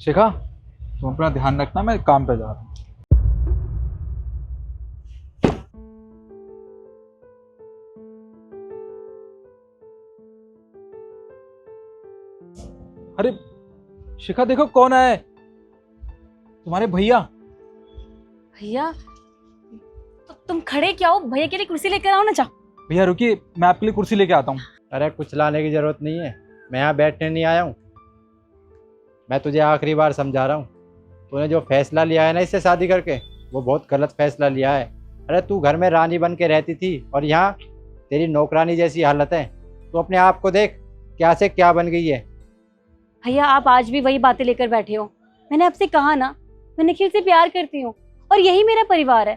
शिखा, तुम अपना ध्यान रखना, मैं काम पे जा रहा हूँ। अरे शिखा, देखो कौन आया है। तुम्हारे भैया। भैया, तो तुम खड़े क्या हो? भैया के लिए कुर्सी लेकर आओ ना। जा भैया रुकिए, मैं आपके लिए कुर्सी लेके आता हूँ। अरे कुछ लाने की ज़रूरत नहीं है, मैं यहाँ बैठने नहीं आया हूँ। मैं तुझे आखिरी बार समझा रहा हूँ, तूने जो फैसला लिया है ना इससे शादी करके, वो बहुत गलत फैसला लिया है। अरे तू घर में रानी बन के रहती थी और यहाँ तेरी नौकरानी जैसी हालत है। तू अपने आप को देख, क्या से क्या बन गई है। भैया, आप आज भी वही बातें लेकर बैठे हो। मैंने आपसे कहा ना, मैं निखिल से प्यार करती हूँ और यही मेरा परिवार है।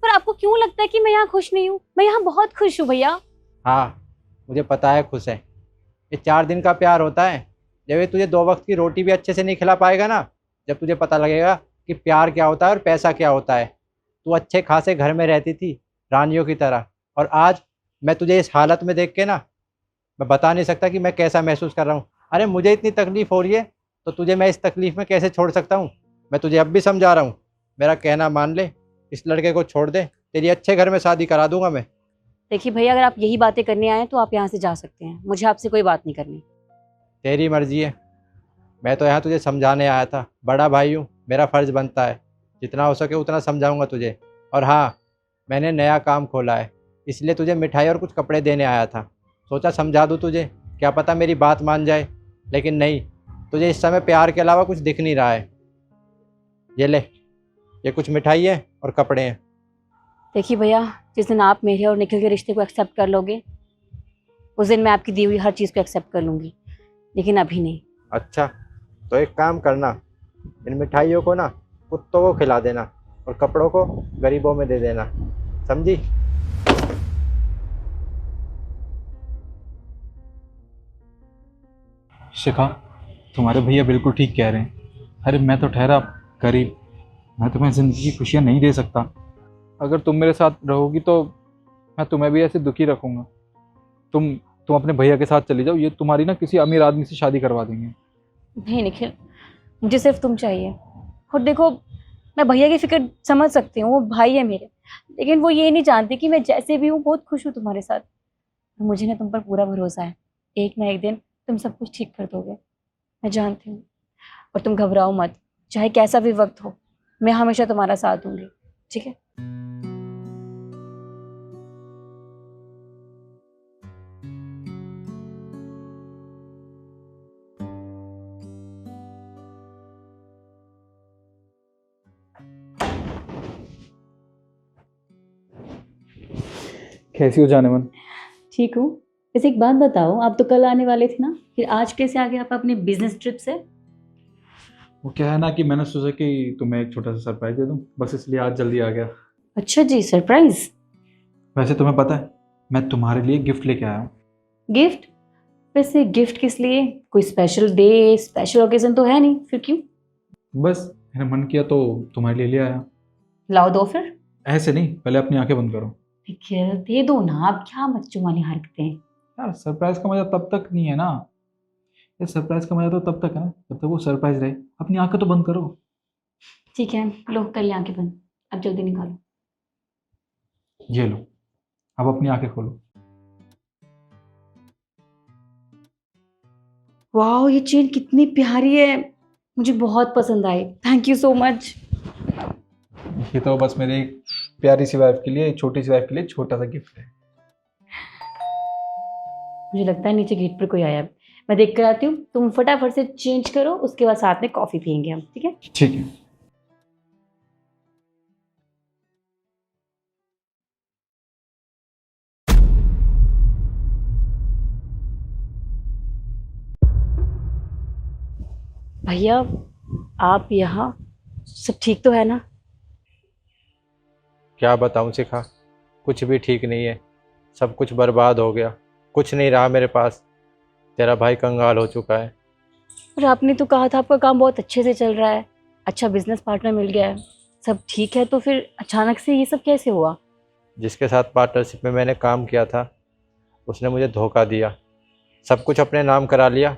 पर आपको क्यों लगता है कि मैं यहाँ खुश नहीं हूँ? मैं यहाँ बहुत खुश हूँ भैया। हाँ, मुझे पता है खुश है। ये 4 दिन का प्यार होता है। जब ये तुझे 2 वक्त की रोटी भी अच्छे से नहीं खिला पाएगा ना, जब तुझे पता लगेगा कि प्यार क्या होता है और पैसा क्या होता है। तू अच्छे खासे घर में रहती थी रानियों की तरह, और आज मैं तुझे इस हालत में देख के ना, मैं बता नहीं सकता कि मैं कैसा महसूस कर रहा हूँ। अरे मुझे इतनी तकलीफ़ हो रही है तो तुझे मैं इस तकलीफ़ में कैसे छोड़ सकता हूँ। मैं तुझे अब भी समझा रहा हूँ, मेरा कहना मान ले, इस लड़के को छोड़ दे, तेरी अच्छे घर में शादी करा दूंगा मैं। देखिए भैया, अगर आप यही बातें करने आए हैं तो आप यहाँ से जा सकते हैं। मुझे आपसे कोई बात नहीं करनी। तेरी मर्जी है। मैं तो यहाँ तुझे समझाने आया था, बड़ा भाई हूँ, मेरा फ़र्ज़ बनता है, जितना हो सके उतना समझाऊंगा तुझे। और हाँ, मैंने नया काम खोला है, इसलिए तुझे मिठाई और कुछ कपड़े देने आया था। सोचा समझा दूँ तुझे, क्या पता मेरी बात मान जाए। लेकिन नहीं, तुझे इस समय प्यार के अलावा कुछ दिख नहीं रहा है। ये ले, ये कुछ मिठाई है और कपड़े हैं। देखिए भैया, जिस दिन आप मेरे और निखिल के रिश्ते को एक्सेप्ट कर लोगे, उस दिन मैं आपकी दी हुई हर चीज़ को एक्सेप्ट कर लूँगी, लेकिन अभी नहीं। अच्छा, तो एक काम करना, इन मिठाइयों को ना कुत्तों को खिला देना और कपड़ों को गरीबों में दे देना, समझी? शिखा, तुम्हारे भैया बिल्कुल ठीक कह रहे हैं। अरे मैं तो ठहरा गरीब, मैं तुम्हें ज़िंदगी की खुशियाँ नहीं दे सकता। अगर तुम मेरे साथ रहोगी तो मैं तुम्हें भी ऐसे दुखी रखूँगा। तुम अपने भैया के साथ चली जाओ, ये तुम्हारी ना किसी अमीर आदमी से शादी करवा देंगे। नहीं निखिल, मुझे सिर्फ तुम चाहिए। और देखो, मैं भैया की फिक्र समझ सकती हूँ, वो भाई है मेरे, लेकिन वो ये नहीं जानते कि मैं जैसे भी हूँ बहुत खुश हूँ तुम्हारे साथ। मुझे ना तुम पर पूरा भरोसा है, एक ना एक दिन तुम सब कुछ ठीक कर दोगे, मैं जानती हूँ। और तुम घबराओ मत, चाहे कैसा भी वक्त हो, मैं हमेशा तुम्हारा साथ दूंगी, ठीक है? कैसी हो जाने मन? ठीक हूँ। वैसे एक बात बताओ, आप तो कल आने वाले थे ना, फिर आज कैसे आ गए आप अपने बिजनेस ट्रिप से? वो क्या है ना कि मैंने सोचा कि तुम्हें एक छोटा सा सरप्राइज दे दूं, बस इसलिए आज जल्दी आ गया। अच्छा जी, सरप्राइज? वैसे तुम्हें पता है, मैं तुम्हारे लिए गिफ्ट लेके आया हूँ। गिफ्ट? वैसे गिफ्ट किस लिए? कोई स्पेशल डे, स्पेशल ओकेजन तो है नहीं, फिर क्यों? बस मैंने मन किया तो तुम्हारे लिए ले आया। लाओ दो फिर। ऐसे नहीं, पहले अपनी आंखें बंद करो। निखिल दे दो ना, आप क्या बच्चों वाली हरकतें। यार सरप्राइज का मजा तब तक नहीं है ना, ये सरप्राइज का मजा तो तब तक है ना जब तक वो सरप्राइज रहे। अपनी आंखें तो बंद करो। ठीक है, लो कर लिया आंखें बंद, अब जल्दी निकालो। ये लो, अब अपनी आंखें खोलो। वाह, ये चेन कितनी प्यारी है, मुझे बहुत पसंद आई। Thank you so much. ये तो बस मेरी एक प्यारी सी वाइफ के लिए, छोटी सी वाइफ के लिए छोटा सा गिफ्ट है। मुझे लगता है नीचे गेट पर कोई आया है, मैं देख कर आती हूँ। तुम फटाफट से चेंज करो, उसके बाद साथ में कॉफी पियेंगे हम, ठीक है? ठीक है। भैया, आप यहाँ, सब ठीक तो है ना? क्या बताऊँ शिखा, कुछ भी ठीक नहीं है, सब कुछ बर्बाद हो गया, कुछ नहीं रहा मेरे पास। तेरा भाई कंगाल हो चुका है। और आपने तो कहा था आपका काम बहुत अच्छे से चल रहा है, अच्छा बिजनेस पार्टनर मिल गया है, सब ठीक है, तो फिर अचानक से ये सब कैसे हुआ? जिसके साथ पार्टनरशिप में मैंने काम किया था, उसने मुझे धोखा दिया, सब कुछ अपने नाम करा लिया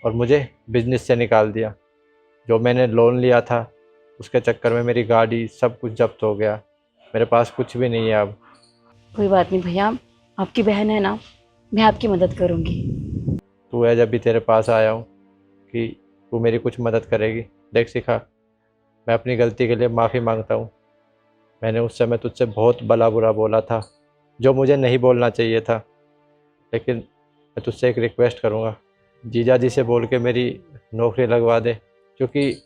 और मुझे बिजनेस से निकाल दिया। जो मैंने लोन लिया था उसके चक्कर में मेरी गाड़ी सब कुछ जब्त हो गया। मेरे पास कुछ भी नहीं है अब। कोई बात नहीं भैया, आपकी बहन है ना, मैं आपकी मदद करूँगी। तू है जब भी तेरे पास आया हूँ कि तू मेरी कुछ मदद करेगी। देख शिखा, मैं अपनी गलती के लिए माफ़ी मांगता हूँ। मैंने उस समय तुझसे बहुत भला बुरा बोला था जो मुझे नहीं बोलना चाहिए था। लेकिन मैं तुझसे एक रिक्वेस्ट करूँगा, जीजा जी से बोल के मेरी नौकरी लगवा दे, क्योंकि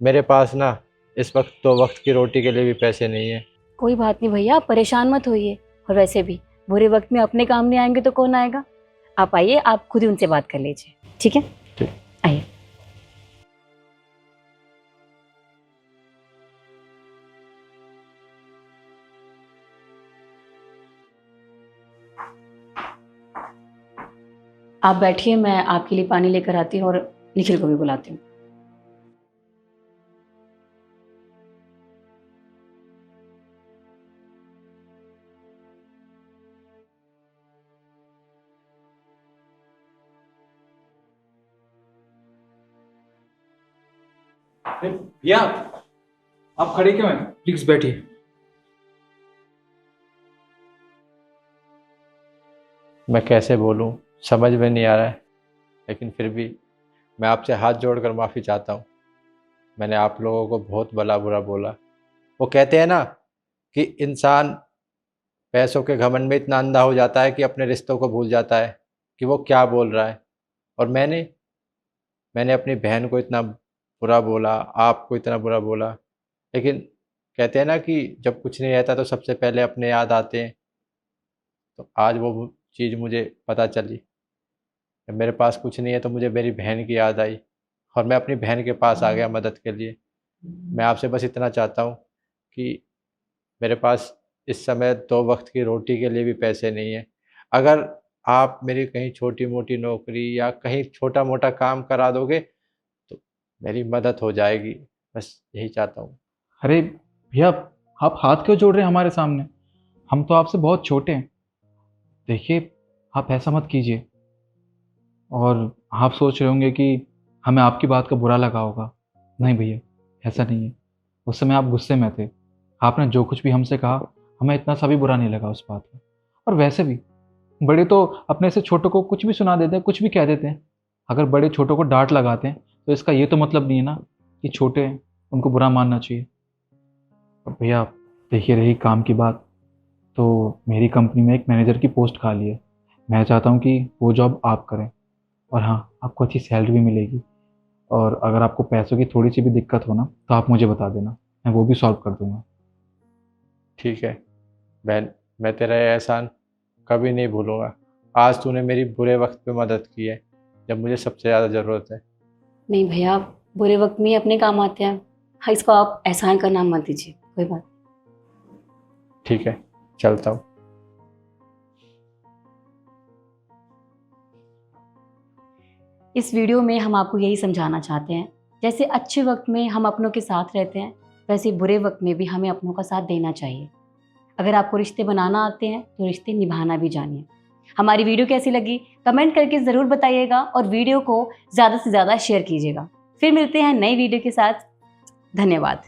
मेरे पास ना इस वक्त 2 वक्त की रोटी के लिए भी पैसे नहीं है। कोई बात नहीं भैया, आप परेशान मत होइए। और वैसे भी बुरे वक्त में अपने काम नहीं आएंगे तो कौन आएगा। आप आइए, आप खुद ही उनसे बात कर लीजिए, ठीक है? ठीक। आइए। आप बैठिए, मैं आपके लिए पानी लेकर आती हूँ और निखिल को भी बुलाती हूँ। भैया आप खड़े क्यों हैं? प्लीज बैठिए। मैं कैसे बोलूं, समझ में नहीं आ रहा है, लेकिन फिर भी मैं आपसे हाथ जोड़कर माफ़ी चाहता हूं। मैंने आप लोगों को बहुत भला बुरा बोला। वो कहते हैं ना कि इंसान पैसों के घमंड में इतना अंधा हो जाता है कि अपने रिश्तों को भूल जाता है कि वो क्या बोल रहा है। और मैंने अपनी बहन को इतना बुरा बोला, आपको इतना बुरा बोला, लेकिन कहते हैं ना कि जब कुछ नहीं रहता तो सबसे पहले अपने याद आते हैं। तो आज वो चीज़ मुझे पता चली। जब मेरे पास कुछ नहीं है तो मुझे मेरी बहन की याद आई और मैं अपनी बहन के पास आ गया मदद के लिए। मैं आपसे बस इतना चाहता हूँ कि मेरे पास इस समय 2 वक्त की रोटी के लिए भी पैसे नहीं है। अगर आप मेरी कहीं छोटी मोटी नौकरी या कहीं छोटा मोटा काम करा दोगे तो मेरी मदद हो जाएगी। बस यही चाहता हूँ। अरे भैया, आप हाथ क्यों जोड़ रहे हैं हमारे सामने? हम तो आपसे बहुत छोटे हैं। देखिए, आप ऐसा मत कीजिए। और आप सोच रहे होंगे कि हमें आपकी बात का बुरा लगा होगा। नहीं भैया, ऐसा नहीं है। उस समय आप गुस्से में थे। आपने जो कुछ भी हमसे कहा, हमें इतना सा भी बुरा नहीं लगा उस बात में। और वैसे भी बड़े तो अपने से छोटों को कुछ भी सुना देते हैं, कुछ भी कह देते हैं। अगर बड़े छोटों को डांट लगाते हैं तो इसका ये तो मतलब नहीं है ना कि छोटे हैं उनको बुरा मानना चाहिए। और भैया देखिए, रही काम की बात, तो मेरी कंपनी में एक मैनेजर की पोस्ट खाली है। मैं चाहता हूँ कि वो जॉब आप करें। और हाँ, आपको अच्छी सैलरी भी मिलेगी। और अगर आपको पैसों की थोड़ी सी भी दिक्कत हो ना तो आप मुझे बता देना, मैं वो भी सॉल्व कर दूंगा। ठीक है बहन, मैं तेरा ये एहसान कभी नहीं भूलूंगा। आज तूने मेरी बुरे वक्त पे मदद की है जब मुझे सबसे ज़्यादा ज़रूरत है। नहीं भैया, बुरे वक्त में ही अपने काम आते हैं। हाँ, इसको आप एहसान का नाम मत दीजिए। कोई बात। ठीक है, चलता हूँ। इस वीडियो में हम आपको यही समझाना चाहते हैं, जैसे अच्छे वक्त में हम अपनों के साथ रहते हैं, वैसे बुरे वक्त में भी हमें अपनों का साथ देना चाहिए। अगर आपको रिश्ते बनाना आते हैं तो रिश्ते निभाना भी जानिए। हमारी वीडियो कैसी लगी कमेंट करके ज़रूर बताइएगा और वीडियो को ज़्यादा से ज़्यादा शेयर कीजिएगा। फिर मिलते हैं नई वीडियो के साथ। धन्यवाद।